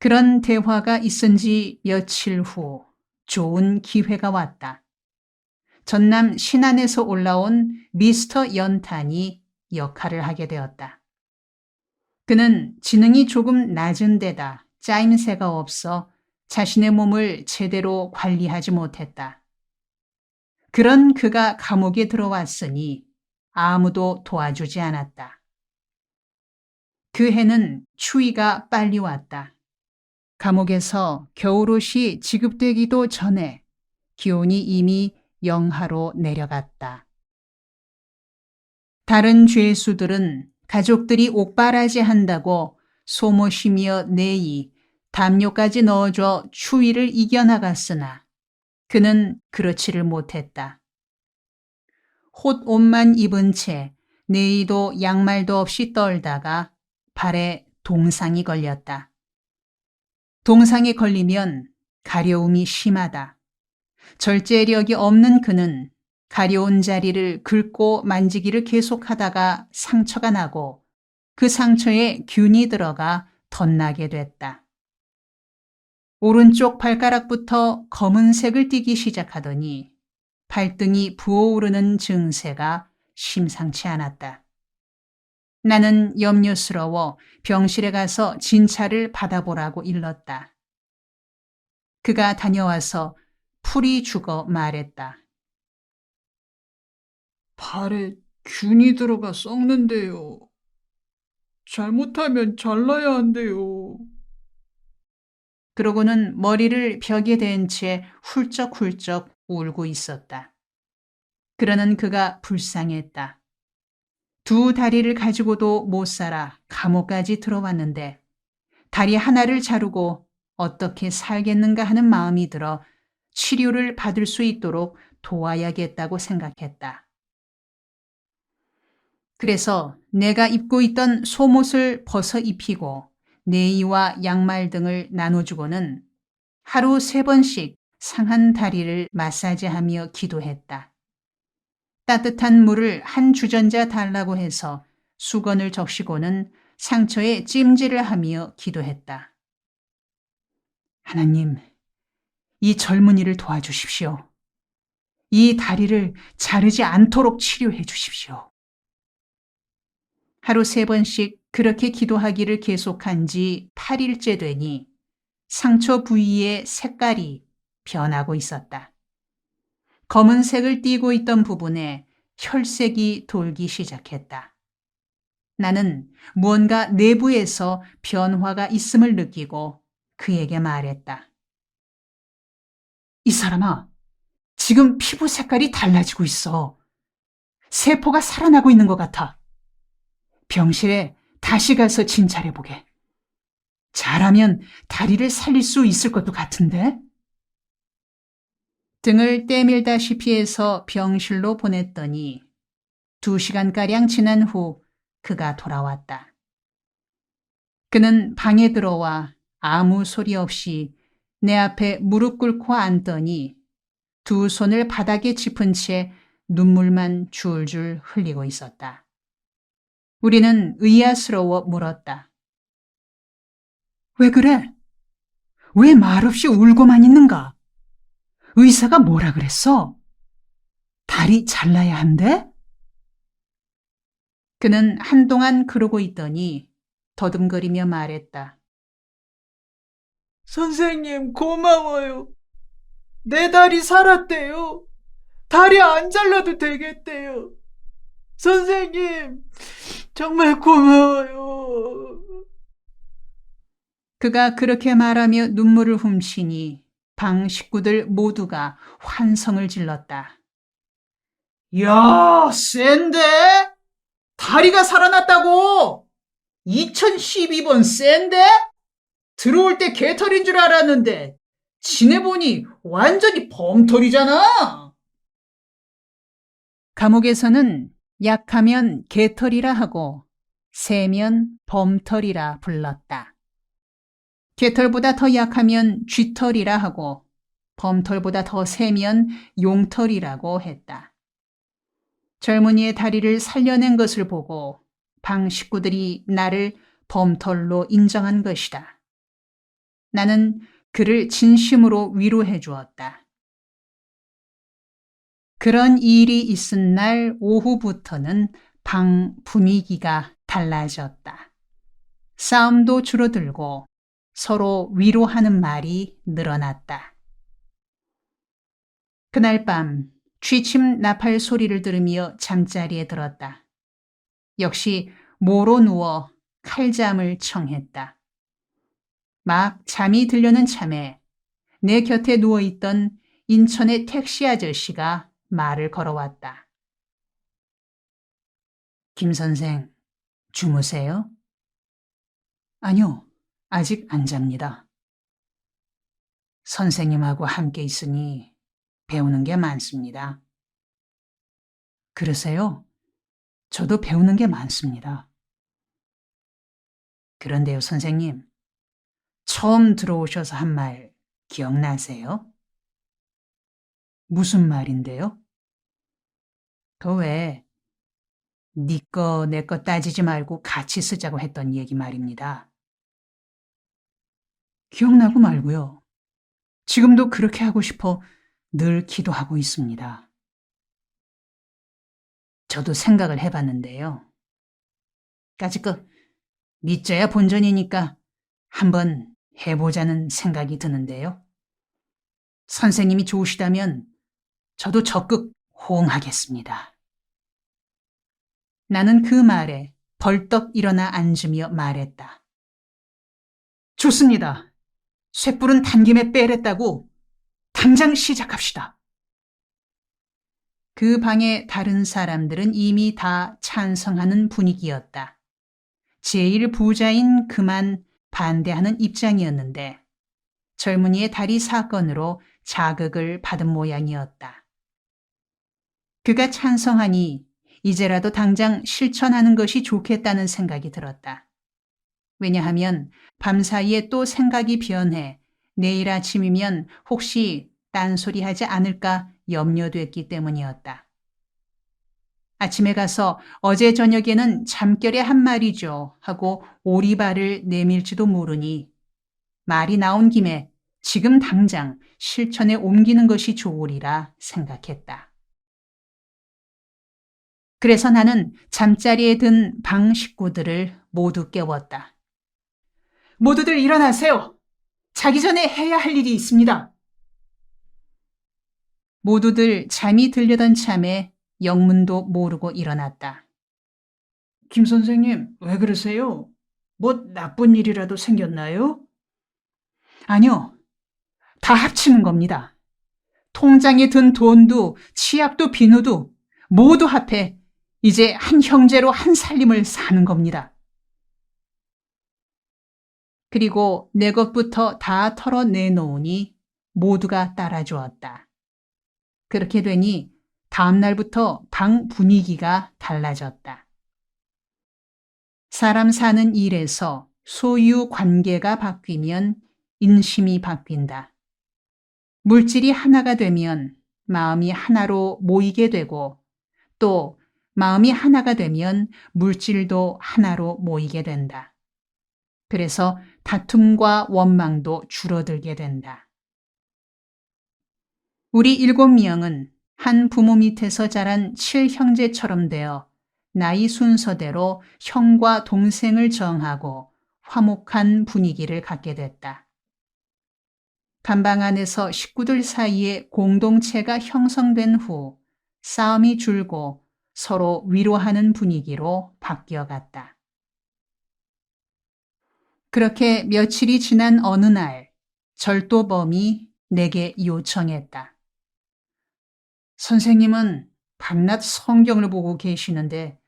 그런 대화가 있은 지 며칠 후 좋은 기회가 왔다. 전남 신안에서 올라온 미스터 연탄이 역할을 하게 되었다. 그는 지능이 조금 낮은 데다 짜임새가 없어 자신의 몸을 제대로 관리하지 못했다. 그런 그가 감옥에 들어왔으니 아무도 도와주지 않았다. 그 해는 추위가 빨리 왔다. 감옥에서 겨울옷이 지급되기도 전에 기온이 이미 영하로 내려갔다. 다른 죄수들은 가족들이 옥바라지 한다고 소모시며 내이, 담요까지 넣어줘 추위를 이겨나갔으나 그는 그렇지를 못했다. 홑옷만 입은 채 내이도 양말도 없이 떨다가 발에 동상이 걸렸다. 동상에 걸리면 가려움이 심하다. 절제력이 없는 그는 가려운 자리를 긁고 만지기를 계속하다가 상처가 나고 그 상처에 균이 들어가 덧나게 됐다. 오른쪽 발가락부터 검은색을 띠기 시작하더니 발등이 부어오르는 증세가 심상치 않았다. 나는 염려스러워 병실에 가서 진찰을 받아보라고 일렀다. 그가 다녀와서 풀이 죽어 말했다. 발에 균이 들어가 썩는데요. 잘못하면 잘라야 한대요. 그러고는 머리를 벽에 댄 채 훌쩍훌쩍 울고 있었다. 그러는 그가 불쌍했다. 두 다리를 가지고도 못 살아 감옥까지 들어왔는데 다리 하나를 자르고 어떻게 살겠는가 하는 마음이 들어 치료를 받을 수 있도록 도와야겠다고 생각했다. 그래서 내가 입고 있던 속옷을 벗어 입히고 내의와 양말 등을 나눠주고는 하루 3번씩 상한 다리를 마사지하며 기도했다. 따뜻한 물을 한 주전자 달라고 해서 수건을 적시고는 상처에 찜질을 하며 기도했다. 하나님, 이 젊은이를 도와주십시오. 이 다리를 자르지 않도록 치료해 주십시오. 하루 3번씩 그렇게 기도하기를 계속한 지 8일째 되니 상처 부위의 색깔이 변하고 있었다. 검은색을 띠고 있던 부분에 혈색이 돌기 시작했다. 나는 무언가 내부에서 변화가 있음을 느끼고 그에게 말했다. 이 사람아, 지금 피부 색깔이 달라지고 있어. 세포가 살아나고 있는 것 같아. 병실에 다시 가서 진찰해보게. 잘하면 다리를 살릴 수 있을 것도 같은데? 등을 때밀다시피 해서 병실로 보냈더니 2시간가량 지난 후 그가 돌아왔다. 그는 방에 들어와 아무 소리 없이 내 앞에 무릎 꿇고 앉더니 두 손을 바닥에 짚은 채 눈물만 줄줄 흘리고 있었다. 우리는 의아스러워 물었다. 왜 그래? 왜 말없이 울고만 있는가? 의사가 뭐라 그랬어? 다리 잘라야 한대? 그는 한동안 그러고 있더니 더듬거리며 말했다. 선생님, 고마워요. 내 다리 살았대요. 다리 안 잘라도 되겠대요. 선생님, 정말 고마워요. 그가 그렇게 말하며 눈물을 훔치니 방 식구들 모두가 환성을 질렀다. 야, 센데? 다리가 살아났다고! 2012번 센데? 들어올 때 개털인 줄 알았는데 지내보니 완전히 범털이잖아. 감옥에서는 약하면 개털이라 하고 세면 범털이라 불렀다. 개털보다 더 약하면 쥐털이라 하고 범털보다 더 세면 용털이라고 했다. 젊은이의 다리를 살려낸 것을 보고 방 식구들이 나를 범털로 인정한 것이다. 나는 그를 진심으로 위로해 주었다. 그런 일이 있은 날 오후부터는 방 분위기가 달라졌다. 싸움도 줄어들고 서로 위로하는 말이 늘어났다. 그날 밤 취침 나팔 소리를 들으며 잠자리에 들었다. 역시 모로 누워 칼잠을 청했다. 막 잠이 들려는 참에 내 곁에 누워있던 인천의 택시 아저씨가 말을 걸어왔다. 김 선생, 주무세요? 아니요, 아직 안 잡니다. 선생님하고 함께 있으니 배우는 게 많습니다. 그러세요? 저도 배우는 게 많습니다. 그런데요, 선생님. 처음 들어오셔서 한 말 기억나세요? 무슨 말인데요? 그 왜, 네 거, 내 거 따지지 말고 같이 쓰자고 했던 얘기 말입니다. 기억나고 말고요. 지금도 그렇게 하고 싶어 늘 기도하고 있습니다. 저도 생각을 해봤는데요. 까짓거 믿져야 본전이니까 한번 해보자는 생각이 드는데요. 선생님이 좋으시다면 저도 적극 호응하겠습니다. 나는 그 말에 벌떡 일어나 앉으며 말했다. 좋습니다. 쇳불은 단김에 빼랬다고 당장 시작합시다. 그 방의 다른 사람들은 이미 다 찬성하는 분위기였다. 제일 부자인 그만 반대하는 입장이었는데 젊은이의 다리 사건으로 자극을 받은 모양이었다. 그가 찬성하니 이제라도 당장 실천하는 것이 좋겠다는 생각이 들었다. 왜냐하면 밤사이에 또 생각이 변해 내일 아침이면 혹시 딴소리 하지 않을까 염려됐기 때문이었다. 아침에 가서 어제 저녁에는 잠결에 한 말이죠 하고 오리발을 내밀지도 모르니 말이 나온 김에 지금 당장 실천에 옮기는 것이 좋으리라 생각했다. 그래서 나는 잠자리에 든 방 식구들을 모두 깨웠다. 모두들 일어나세요. 자기 전에 해야 할 일이 있습니다. 모두들 잠이 들려던 참에 영문도 모르고 일어났다. 김 선생님, 왜 그러세요? 뭐 나쁜 일이라도 생겼나요? 아니요. 다 합치는 겁니다. 통장에 든 돈도 치약도 비누도 모두 합해 이제 한 형제로 한 살림을 사는 겁니다. 그리고 내 것부터 다 털어내놓으니 모두가 따라주었다. 그렇게 되니 다음 날부터 방 분위기가 달라졌다. 사람 사는 일에서 소유 관계가 바뀌면 인심이 바뀐다. 물질이 하나가 되면 마음이 하나로 모이게 되고 또 마음이 하나가 되면 물질도 하나로 모이게 된다. 그래서 다툼과 원망도 줄어들게 된다. 우리 7명은 한 부모 밑에서 자란 7형제처럼 되어 나이 순서대로 형과 동생을 정하고 화목한 분위기를 갖게 됐다. 단방 안에서 식구들 사이에 공동체가 형성된 후 싸움이 줄고 서로 위로하는 분위기로 바뀌어갔다. 그렇게 며칠이 지난 어느 날 절도범이 내게 요청했다. 선생님은 밤낮 성경을 보고 계시는데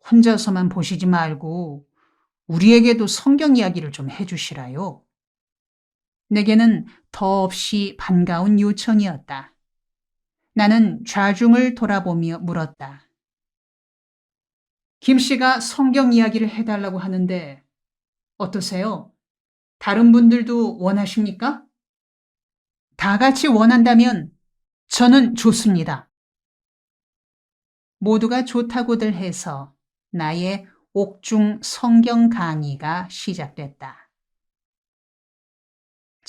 혼자서만 보시지 말고 우리에게도 성경 이야기를 좀 해주시라요. 내게는 더없이 반가운 요청이었다. 나는 좌중을 돌아보며 물었다. 김 씨가 성경 이야기를 해달라고 하는데 어떠세요? 다른 분들도 원하십니까? 다 같이 원한다면 저는 좋습니다. 모두가 좋다고들 해서 나의 옥중 성경 강의가 시작됐다.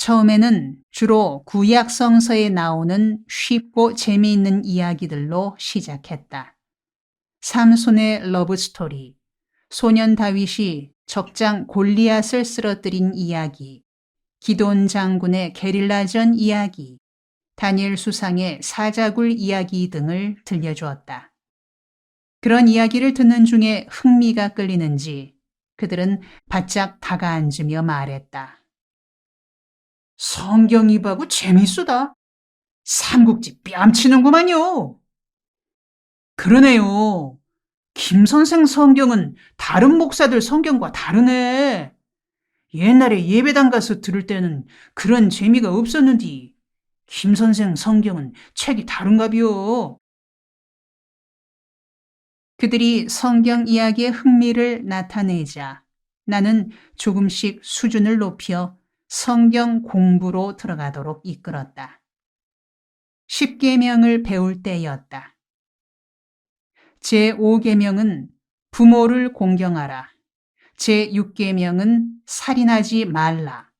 처음에는 주로 구약 성서에 나오는 쉽고 재미있는 이야기들로 시작했다. 삼손의 러브스토리, 소년 다윗이 적장 골리앗을 쓰러뜨린 이야기, 기돈 장군의 게릴라전 이야기, 다니엘 수상의 사자굴 이야기 등을 들려주었다. 그런 이야기를 듣는 중에 흥미가 끌리는지 그들은 바짝 다가앉으며 말했다. 성경 입하고 재밌수다. 삼국지 뺨치는구만요. 그러네요. 김 선생 성경은 다른 목사들 성경과 다르네. 옛날에 예배당 가서 들을 때는 그런 재미가 없었는데 김 선생 성경은 책이 다른가비요. 그들이 성경 이야기에 흥미를 나타내자 나는 조금씩 수준을 높여 성경 공부로 들어가도록 이끌었다. 10계명을 배울 때였다. 제5계명은 부모를 공경하라. 제6계명은 살인하지 말라.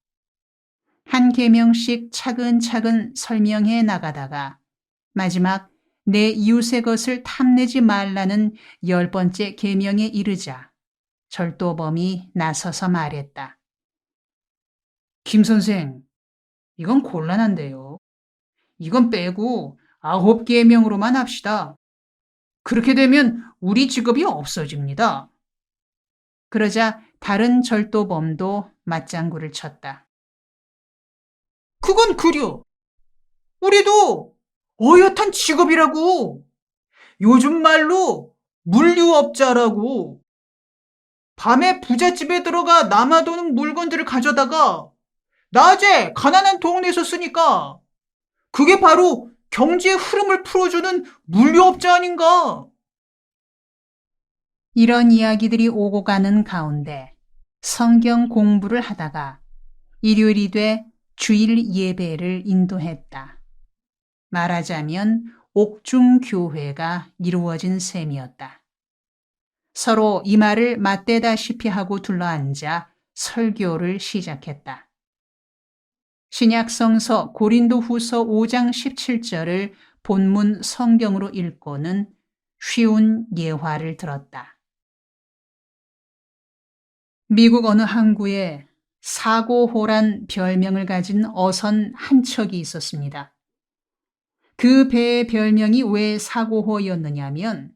한 계명씩 차근차근 설명해 나가다가 마지막 내 이웃의 것을 탐내지 말라는 10번째 계명에 이르자 절도범이 나서서 말했다. 김 선생, 이건 곤란한데요. 이건 빼고 9계명으로만 합시다. 그렇게 되면 우리 직업이 없어집니다. 그러자 다른 절도범도 맞장구를 쳤다. 그건 그려. 우리도 어엿한 직업이라고. 요즘 말로 물류업자라고. 밤에 부잣집에 들어가 남아도는 물건들을 가져다가 낮에 가난한 동네에서 쓰니까 그게 바로 경제의 흐름을 풀어주는 물류업자 아닌가? 이런 이야기들이 오고 가는 가운데 성경 공부를 하다가 일요일이 돼 주일 예배를 인도했다. 말하자면 옥중교회가 이루어진 셈이었다. 서로 이 말을 맞대다시피 하고 둘러앉아 설교를 시작했다. 신약성서 고린도후서 5장 17절을 본문 성경으로 읽고는 쉬운 예화를 들었다. 미국 어느 항구에 사고호란 별명을 가진 어선 한 척이 있었습니다. 그 배의 별명이 왜 사고호였느냐면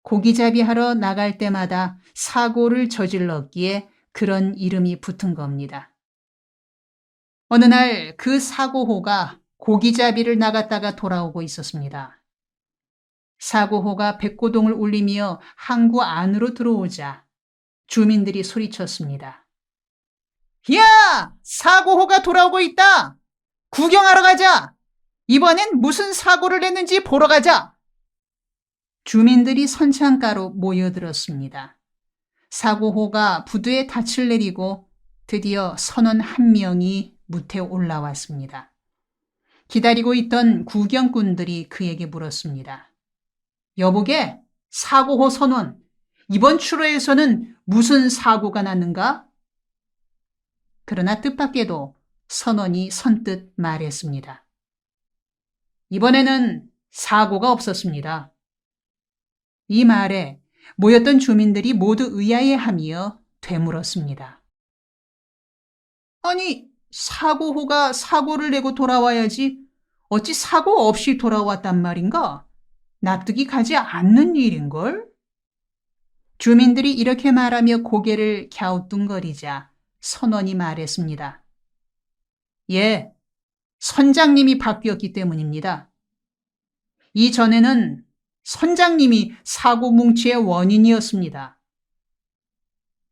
고기잡이 하러 나갈 때마다 사고를 저질렀기에 그런 이름이 붙은 겁니다. 어느 날 그 사고호가 고기잡이를 나갔다가 돌아오고 있었습니다. 사고호가 백고동을 울리며 항구 안으로 들어오자 주민들이 소리쳤습니다. 야! 사고호가 돌아오고 있다! 구경하러 가자! 이번엔 무슨 사고를 냈는지 보러 가자! 주민들이 선창가로 모여들었습니다. 사고호가 부두에 닻을 내리고 드디어 선원 한 명이 무태 올라왔습니다. 기다리고 있던 구경꾼들이 그에게 물었습니다. 여보게, 사고호 선원, 이번 출하에서는 무슨 사고가 났는가? 그러나 뜻밖에도 선원이 선뜻 말했습니다. 이번에는 사고가 없었습니다. 이 말에 모였던 주민들이 모두 의아해하며 되물었습니다. 아니, 사고호가 사고를 내고 돌아와야지 어찌 사고 없이 돌아왔단 말인가? 납득이 가지 않는 일인걸? 주민들이 이렇게 말하며 고개를 갸우뚱거리자 선원이 말했습니다. 예, 선장님이 바뀌었기 때문입니다. 이전에는 선장님이 사고 뭉치의 원인이었습니다.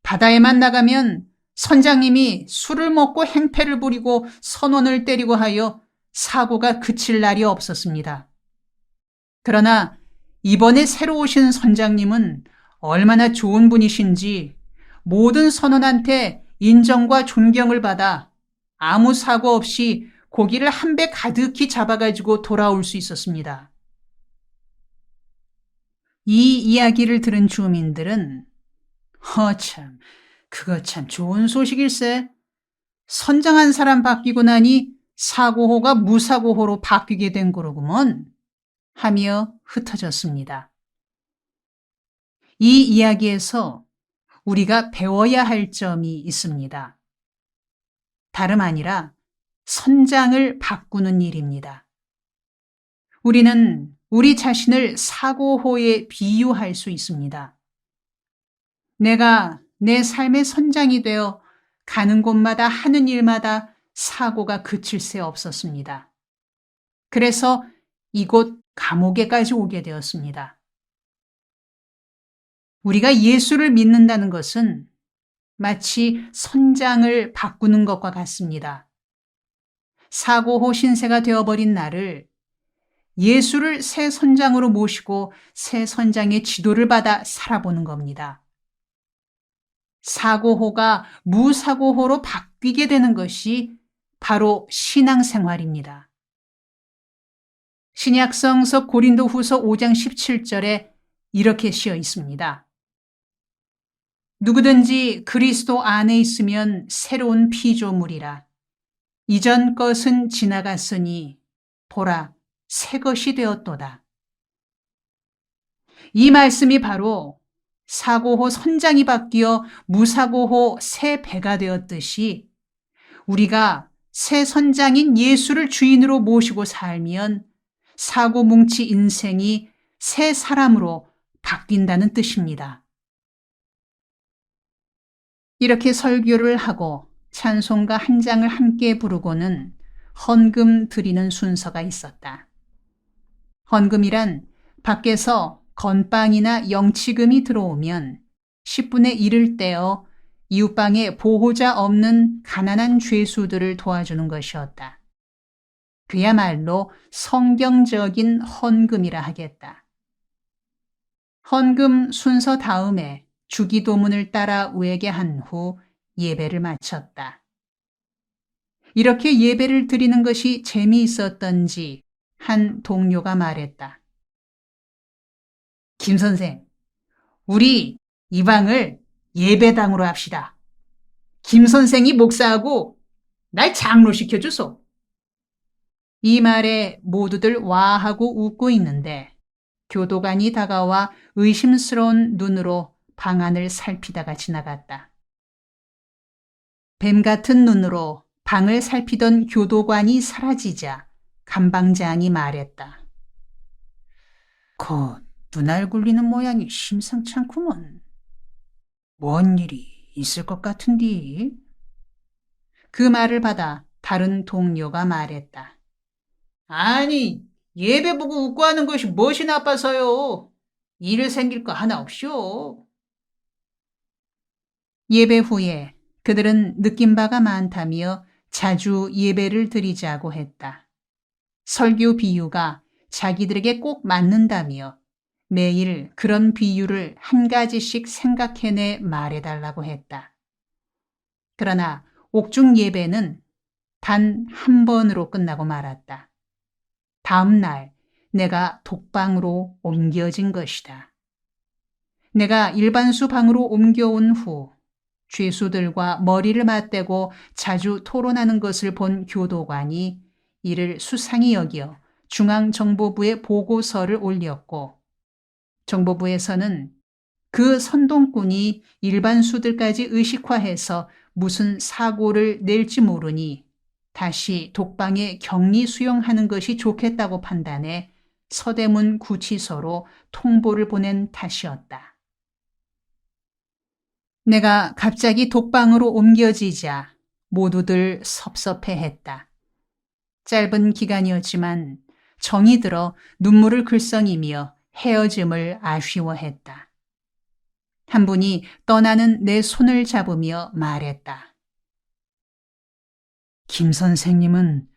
바다에만 나가면 선장님이 술을 먹고 행패를 부리고 선원을 때리고 하여 사고가 그칠 날이 없었습니다. 그러나 이번에 새로 오신 선장님은 얼마나 좋은 분이신지 모든 선원한테 인정과 존경을 받아 아무 사고 없이 고기를 한 배 가득히 잡아가지고 돌아올 수 있었습니다. 이 이야기를 들은 주민들은 허참, 그거 참 좋은 소식일세. 선장한 사람 바뀌고 나니 사고호가 무사고호로 바뀌게 된 거로구먼 하며 흩어졌습니다. 이 이야기에서 우리가 배워야 할 점이 있습니다. 다름 아니라 선장을 바꾸는 일입니다. 우리는 우리 자신을 사고호에 비유할 수 있습니다. 내가 내 삶의 선장이 되어 가는 곳마다 하는 일마다 사고가 그칠 새 없었습니다. 그래서 이곳 감옥에까지 오게 되었습니다. 우리가 예수를 믿는다는 것은 마치 선장을 바꾸는 것과 같습니다. 사고호 신세가 되어버린 나를 예수를 새 선장으로 모시고 새 선장의 지도를 받아 살아보는 겁니다. 사고호가 무사고호로 바뀌게 되는 것이 바로 신앙생활입니다. 신약성서 고린도후서 5장 17절에 이렇게 쓰여 있습니다. 누구든지 그리스도 안에 있으면 새로운 피조물이라. 이전 것은 지나갔으니 보라, 새 것이 되었도다. 이 말씀이 바로 사고호 선장이 바뀌어 무사고호 새 배가 되었듯이 우리가 새 선장인 예수를 주인으로 모시고 살면 사고뭉치 인생이 새 사람으로 바뀐다는 뜻입니다. 이렇게 설교를 하고 찬송가 한 장을 함께 부르고는 헌금 드리는 순서가 있었다. 헌금이란 밖에서 건빵이나 영치금이 들어오면 10분의 1을 떼어 이웃방에 보호자 없는 가난한 죄수들을 도와주는 것이었다. 그야말로 성경적인 헌금이라 하겠다. 헌금 순서 다음에 주기도문을 따라 외개한 후 예배를 마쳤다. 이렇게 예배를 드리는 것이 재미있었던지 한 동료가 말했다. 김 선생, 우리 이 방을 예배당으로 합시다. 김 선생이 목사하고 날 장로 시켜주소. 이 말에 모두들 와하고 웃고 있는데 교도관이 다가와 의심스러운 눈으로 방 안을 살피다가 지나갔다. 뱀 같은 눈으로 방을 살피던 교도관이 사라지자 감방장이 말했다. 곧 눈알 굴리는 모양이 심상치 않구먼. 뭔 일이 있을 것 같은디? 그 말을 받아 다른 동료가 말했다. 아니, 예배 보고 웃고 하는 것이 무엇이 나빠서요? 일 생길 거 하나 없쇼. 예배 후에 그들은 느낀 바가 많다며 자주 예배를 드리자고 했다. 설교 비유가 자기들에게 꼭 맞는다며 매일 그런 비유를 한 가지씩 생각해내 말해달라고 했다. 그러나 옥중 예배는 단 한 번으로 끝나고 말았다. 다음 날 내가 독방으로 옮겨진 것이다. 내가 일반수 방으로 옮겨온 후 죄수들과 머리를 맞대고 자주 토론하는 것을 본 교도관이 이를 수상히 여겨 중앙정보부에 보고서를 올렸고 정보부에서는 그 선동꾼이 일반수들까지 의식화해서 무슨 사고를 낼지 모르니 다시 독방에 격리 수용하는 것이 좋겠다고 판단해 서대문 구치소로 통보를 보낸 탓이었다. 내가 갑자기 독방으로 옮겨지자 모두들 섭섭해했다. 짧은 기간이었지만 정이 들어 눈물을 글썽이며 헤어짐을 아쉬워했다. 한 분이 떠나는 내 손을 잡으며 말했다. 김 선생님은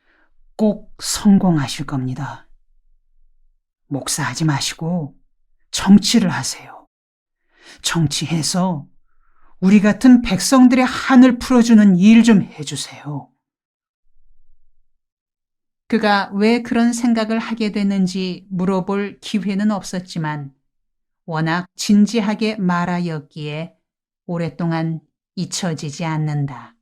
꼭 성공하실 겁니다. 목사하지 마시고 정치를 하세요. 정치해서 우리 같은 백성들의 한을 풀어주는 일 좀 해주세요. 그가 왜 그런 생각을 하게 됐는지 물어볼 기회는 없었지만 워낙 진지하게 말하였기에 오랫동안 잊혀지지 않는다.